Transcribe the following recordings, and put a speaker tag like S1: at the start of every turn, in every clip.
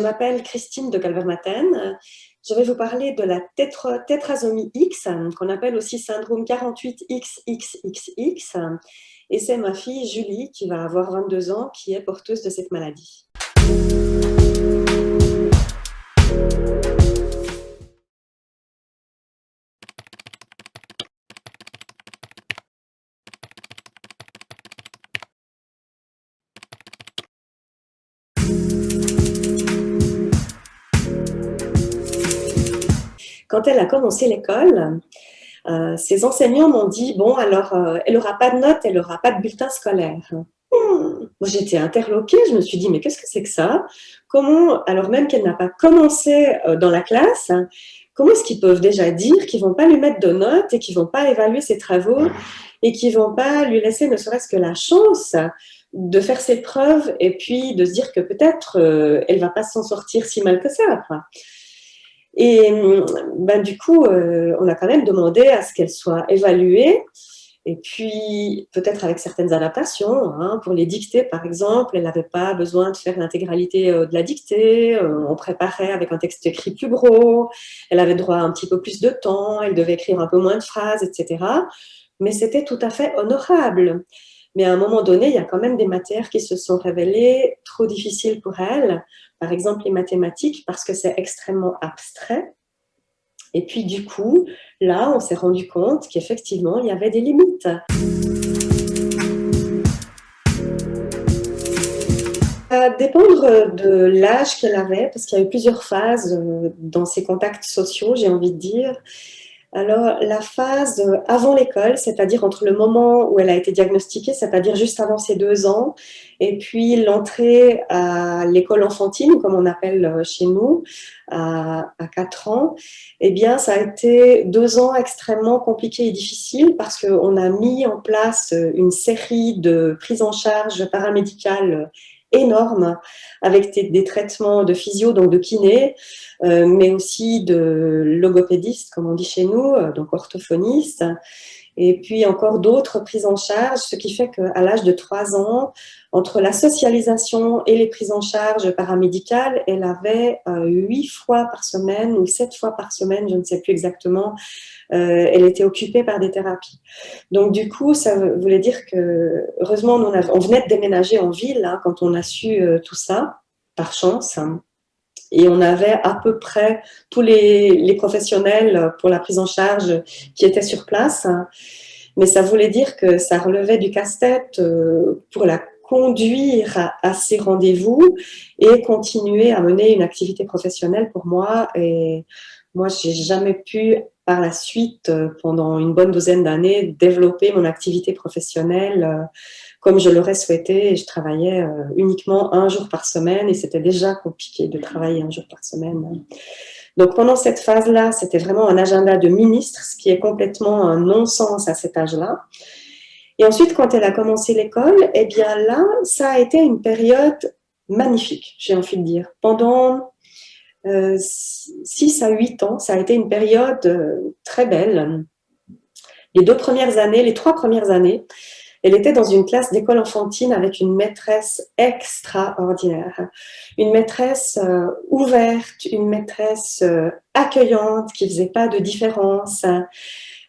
S1: m'appelle Christine de Calvermaten. Je vais vous parler de la tétrasomie X, qu'on appelle aussi syndrome 48XXXX. Et c'est ma fille Julie, qui va avoir 22 ans, qui est porteuse de cette maladie. Quand elle a commencé l'école, ses enseignants m'ont dit, bon, alors, elle n'aura pas de notes, elle n'aura pas de bulletin scolaire. Moi, j'étais interloquée, je me suis dit, mais qu'est-ce que c'est que ça? Comment, alors même qu'elle n'a pas commencé dans la classe, comment est-ce qu'ils peuvent déjà dire qu'ils ne vont pas lui mettre de notes et qu'ils ne vont pas évaluer ses travaux et qu'ils ne vont pas lui laisser ne serait-ce que la chance de faire ses preuves et puis de se dire que peut-être elle ne va pas s'en sortir si mal que ça, quoi. Et du coup, on a quand même demandé à ce qu'elle soit évaluée. Et puis, peut-être avec certaines adaptations, hein, pour les dictées, par exemple, elle n'avait pas besoin de faire l'intégralité de la dictée, on préparait avec un texte écrit plus gros, elle avait droit à un petit peu plus de temps, elle devait écrire un peu moins de phrases, etc. Mais c'était tout à fait honorable. Mais à un moment donné, il y a quand même des matières qui se sont révélées trop difficiles pour elle, par exemple les mathématiques, parce que c'est extrêmement abstrait. Et puis du coup, là, on s'est rendu compte qu'effectivement, il y avait des limites. Ça va dépendre de l'âge qu'elle avait, parce qu'il y a eu plusieurs phases dans ses contacts sociaux, j'ai envie de dire. Alors, la phase avant l'école, c'est-à-dire entre le moment où elle a été diagnostiquée, c'est-à-dire juste avant ses 2 ans, et puis l'entrée à l'école enfantine, comme on appelle chez nous, à 4 ans, eh bien, ça a été 2 ans extrêmement compliqués et difficiles parce qu'on a mis en place une série de prises en charge paramédicales énormes avec des traitements de physio, donc de kiné, mais aussi de logopédiste, comme on dit chez nous, donc orthophoniste, et puis encore d'autres prises en charge, ce qui fait qu'à l'âge de 3 ans, entre la socialisation et les prises en charge paramédicales, elle avait 8 fois par semaine ou 7 fois par semaine, je ne sais plus exactement, elle était occupée par des thérapies. Donc du coup, ça voulait dire que, heureusement, on venait de déménager en ville hein, quand on a su tout ça, par chance. Et on avait à peu près tous les professionnels pour la prise en charge qui étaient sur place. Mais ça voulait dire que ça relevait du casse-tête pour la conduire à ces rendez-vous et continuer à mener une activité professionnelle pour moi. Et moi, j'ai jamais pu, par la suite, pendant une bonne douzaine d'années, développer mon activité professionnelle comme je l'aurais souhaité. Et je travaillais uniquement 1 jour par semaine et c'était déjà compliqué de travailler 1 jour par semaine. Donc pendant cette phase-là, c'était vraiment un agenda de ministre, ce qui est complètement un non-sens à cet âge-là. Et ensuite, quand elle a commencé l'école, eh bien là, ça a été une période magnifique, j'ai envie de dire. Pendant 6 à 8 ans, ça a été une période très belle. Les 3 premières années, elle était dans une classe d'école enfantine avec une maîtresse extraordinaire, une maîtresse ouverte, une maîtresse accueillante, qui faisait pas de différence,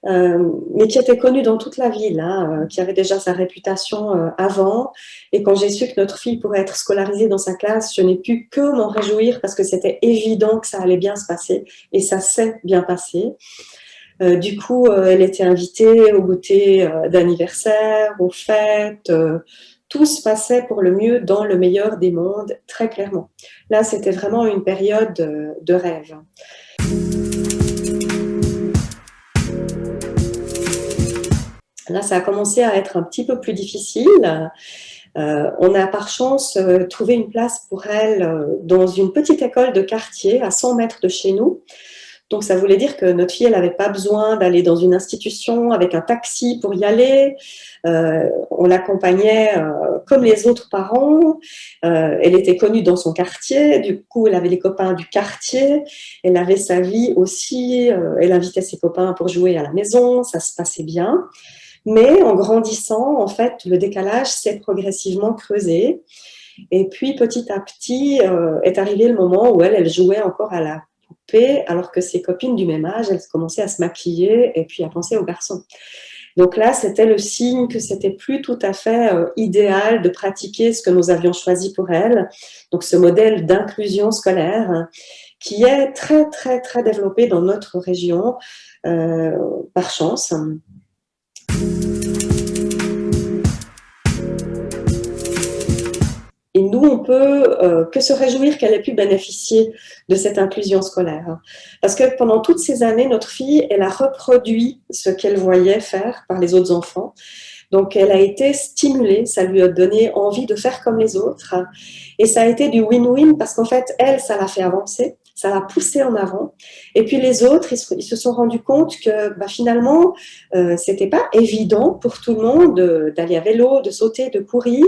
S1: mais qui était connue dans toute la ville, hein, qui avait déjà sa réputation avant. Et quand j'ai su que notre fille pourrait être scolarisée dans sa classe, je n'ai pu que m'en réjouir parce que c'était évident que ça allait bien se passer et ça s'est bien passé. Du coup, elle était invitée au goûter d'anniversaire, aux fêtes. Tout se passait pour le mieux dans le meilleur des mondes, très clairement. Là, c'était vraiment une période de rêve. Là, ça a commencé à être un petit peu plus difficile. On a par chance trouvé une place pour elle dans une petite école de quartier à 100 mètres de chez nous. Donc, ça voulait dire que notre fille, elle n'avait pas besoin d'aller dans une institution avec un taxi pour y aller. On l'accompagnait comme les autres parents. Elle était connue dans son quartier. Du coup, elle avait les copains du quartier. Elle avait sa vie aussi. Elle invitait ses copains pour jouer à la maison. Ça se passait bien. Mais en grandissant, en fait, le décalage s'est progressivement creusé. Et puis, petit à petit, est arrivé le moment où elle jouait encore à la poupée, alors que ses copines du même âge, elles commençaient à se maquiller et puis à penser aux garçons. Donc là, c'était le signe que c'était plus tout à fait idéal de pratiquer ce que nous avions choisi pour elle. Donc ce modèle d'inclusion scolaire qui est très, très, très développé dans notre région, par chance. Et nous, on peut que se réjouir qu'elle ait pu bénéficier de cette inclusion scolaire. Parce que pendant toutes ces années, notre fille, elle a reproduit ce qu'elle voyait faire par les autres enfants. Donc, elle a été stimulée, ça lui a donné envie de faire comme les autres. Et ça a été du win-win parce qu'en fait, elle, ça l'a fait avancer, ça l'a poussée en avant. Et puis les autres, ils se sont rendus compte que finalement, c'était pas évident pour tout le monde d'aller à vélo, de sauter, de courir.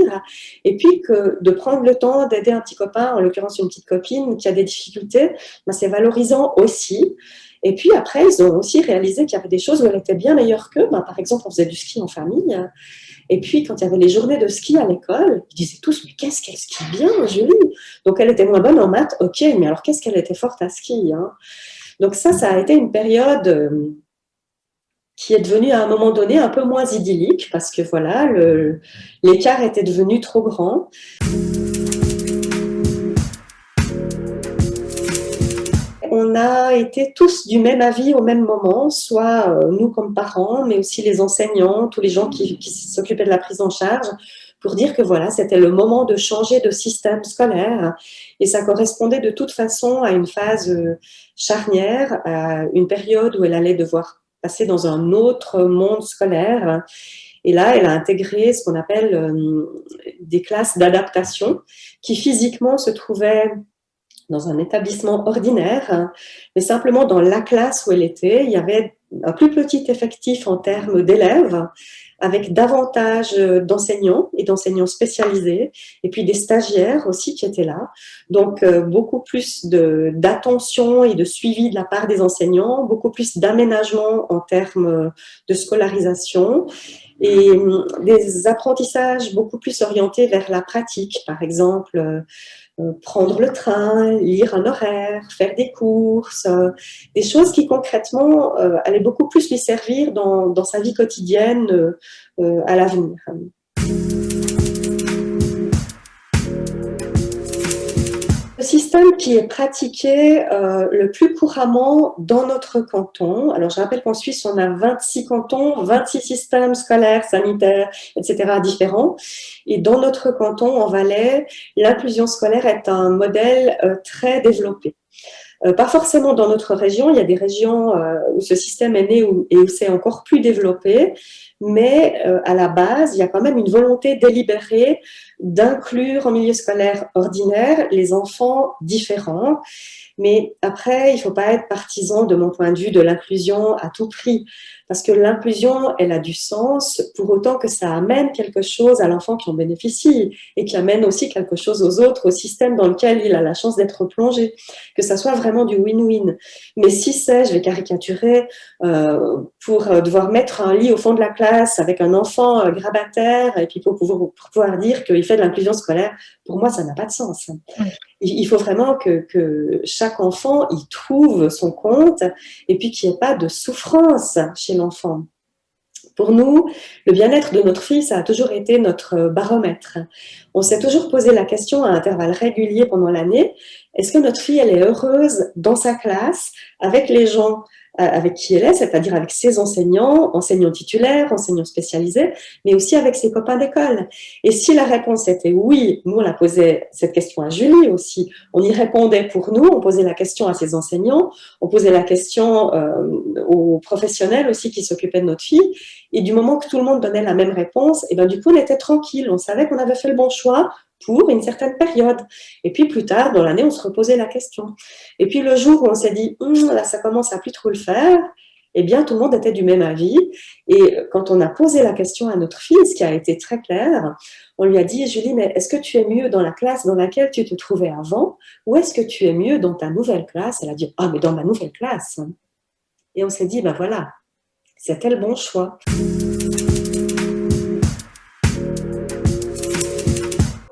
S1: Et puis que de prendre le temps d'aider un petit copain, en l'occurrence une petite copine qui a des difficultés, c'est valorisant aussi. Et puis après, ils ont aussi réalisé qu'il y avait des choses où elle était bien meilleure qu'eux. Par exemple, on faisait du ski en famille. Et puis, quand il y avait les journées de ski à l'école, ils disaient tous, mais qu'est-ce qu'elle skie bien, Julie? Donc, elle était moins bonne en maths, ok, mais alors qu'est-ce qu'elle était forte à ski, hein? Donc ça a été une période qui est devenue à un moment donné un peu moins idyllique parce que voilà, l'écart était devenu trop grand. On a été tous du même avis au même moment, soit nous comme parents, mais aussi les enseignants, tous les gens qui s'occupaient de la prise en charge, pour dire que voilà, c'était le moment de changer de système scolaire. Et ça correspondait de toute façon à une phase charnière, à une période où elle allait devoir passer dans un autre monde scolaire. Et là, elle a intégré ce qu'on appelle des classes d'adaptation qui physiquement se trouvaient dans un établissement ordinaire, mais simplement dans la classe où elle était, il y avait un plus petit effectif en termes d'élèves, avec davantage d'enseignants et d'enseignants spécialisés, et puis des stagiaires aussi qui étaient là. Donc, beaucoup plus d'attention et de suivi de la part des enseignants, beaucoup plus d'aménagement en termes de scolarisation, et des apprentissages beaucoup plus orientés vers la pratique, par exemple, prendre le train, lire un horaire, faire des courses, des choses qui concrètement allaient beaucoup plus lui servir dans sa vie quotidienne à l'avenir. Le système qui est pratiqué le plus couramment dans notre canton, alors je rappelle qu'en Suisse on a 26 cantons, 26 systèmes scolaires, sanitaires, etc. différents, et dans notre canton, en Valais, l'inclusion scolaire est un modèle très développé. Pas forcément dans notre région, il y a des régions où ce système est né et où c'est encore plus développé, mais à la base, il y a quand même une volonté délibérée d'inclure en milieu scolaire ordinaire les enfants différents. Mais après, il ne faut pas être partisan, de mon point de vue, de l'inclusion à tout prix. Parce que l'inclusion, elle a du sens pour autant que ça amène quelque chose à l'enfant qui en bénéficie et qui amène aussi quelque chose aux autres, au système dans lequel il a la chance d'être plongé. Que ça soit vraiment du win-win. Mais si c'est, je vais caricaturer, pour devoir mettre un lit au fond de la classe avec un enfant grabataire et puis pour pouvoir dire qu'il fait de l'inclusion scolaire, pour moi, ça n'a pas de sens. Il faut vraiment que chaque enfant y trouve son compte et puis qu'il n'y ait pas de souffrance chez l'enfant. Pour nous, le bien-être de notre fille, ça a toujours été notre baromètre. On s'est toujours posé la question à intervalles réguliers pendant l'année, est-ce que notre fille, elle est heureuse dans sa classe, avec les gens avec qui elle est, c'est-à-dire avec ses enseignants, enseignants titulaires, enseignants spécialisés, mais aussi avec ses copains d'école. Et si la réponse était oui, nous on la posait cette question à Julie aussi, on y répondait pour nous, on posait la question à ses enseignants, on posait la question aux professionnels aussi qui s'occupaient de notre fille, et du moment que tout le monde donnait la même réponse, et ben du coup on était tranquille, on savait qu'on avait fait le bon choix pour une certaine période. Et puis plus tard, dans l'année, on se reposait la question. Et puis le jour où on s'est dit, là, ça commence à plus trop le faire, eh bien, tout le monde était du même avis. Et quand on a posé la question à notre fille, ce qui a été très clair, on lui a dit, Julie, mais est-ce que tu es mieux dans la classe dans laquelle tu te trouvais avant, ou est-ce que tu es mieux dans ta nouvelle classe? Elle a dit, ah, mais dans ma nouvelle classe. Et on s'est dit, ben voilà, c'était le bon choix.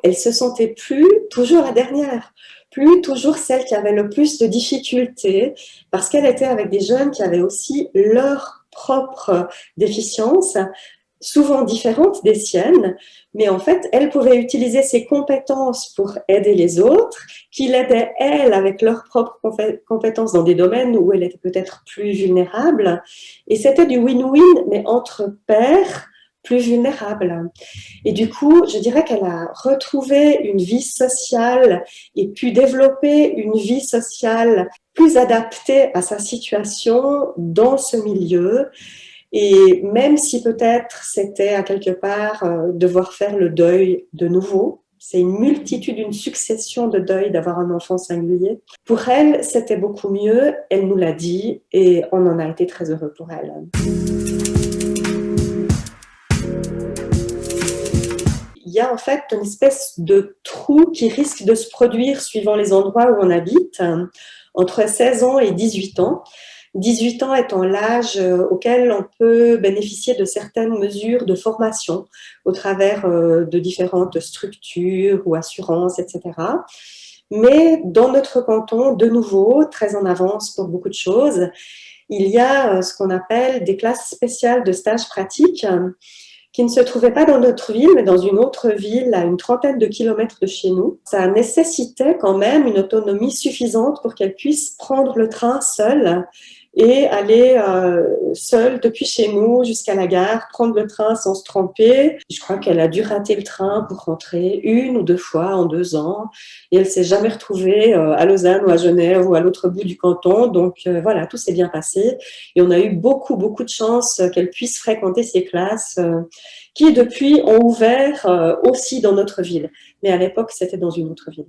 S1: elle se sentait plus toujours la dernière, plus toujours celle qui avait le plus de difficultés, parce qu'elle était avec des jeunes qui avaient aussi leurs propres déficiences, souvent différentes des siennes, mais en fait, elle pouvait utiliser ses compétences pour aider les autres, qui l'aidaient, elle, avec leurs propres compétences dans des domaines où elle était peut-être plus vulnérable. Et c'était du win-win, mais entre pairs plus vulnérables. Et du coup, je dirais qu'elle a retrouvé une vie sociale et pu développer une vie sociale plus adaptée à sa situation dans ce milieu. Et même si peut-être c'était à quelque part devoir faire le deuil de nouveau, c'est une multitude, une succession de deuils d'avoir un enfant singulier. Pour elle, c'était beaucoup mieux, elle nous l'a dit et on en a été très heureux pour elle. Il y a en fait une espèce de trou qui risque de se produire suivant les endroits où on habite, entre 16 ans et 18 ans. 18 ans étant l'âge auquel on peut bénéficier de certaines mesures de formation au travers de différentes structures ou assurances, etc. Mais dans notre canton, de nouveau, très en avance pour beaucoup de choses, il y a ce qu'on appelle des classes spéciales de stage pratique qui ne se trouvait pas dans notre ville, mais dans une autre ville à une trentaine de kilomètres de chez nous. Ça nécessitait quand même une autonomie suffisante pour qu'elle puisse prendre le train seule et aller seule depuis chez nous jusqu'à la gare, prendre le train sans se tromper. Je crois qu'elle a dû rater le train pour rentrer 1 ou 2 fois en 2 ans et elle s'est jamais retrouvée à Lausanne ou à Genève ou à l'autre bout du canton. Donc voilà, tout s'est bien passé et on a eu beaucoup de chance qu'elle puisse fréquenter ces classes qui depuis ont ouvert aussi dans notre ville. Mais à l'époque, c'était dans une autre ville.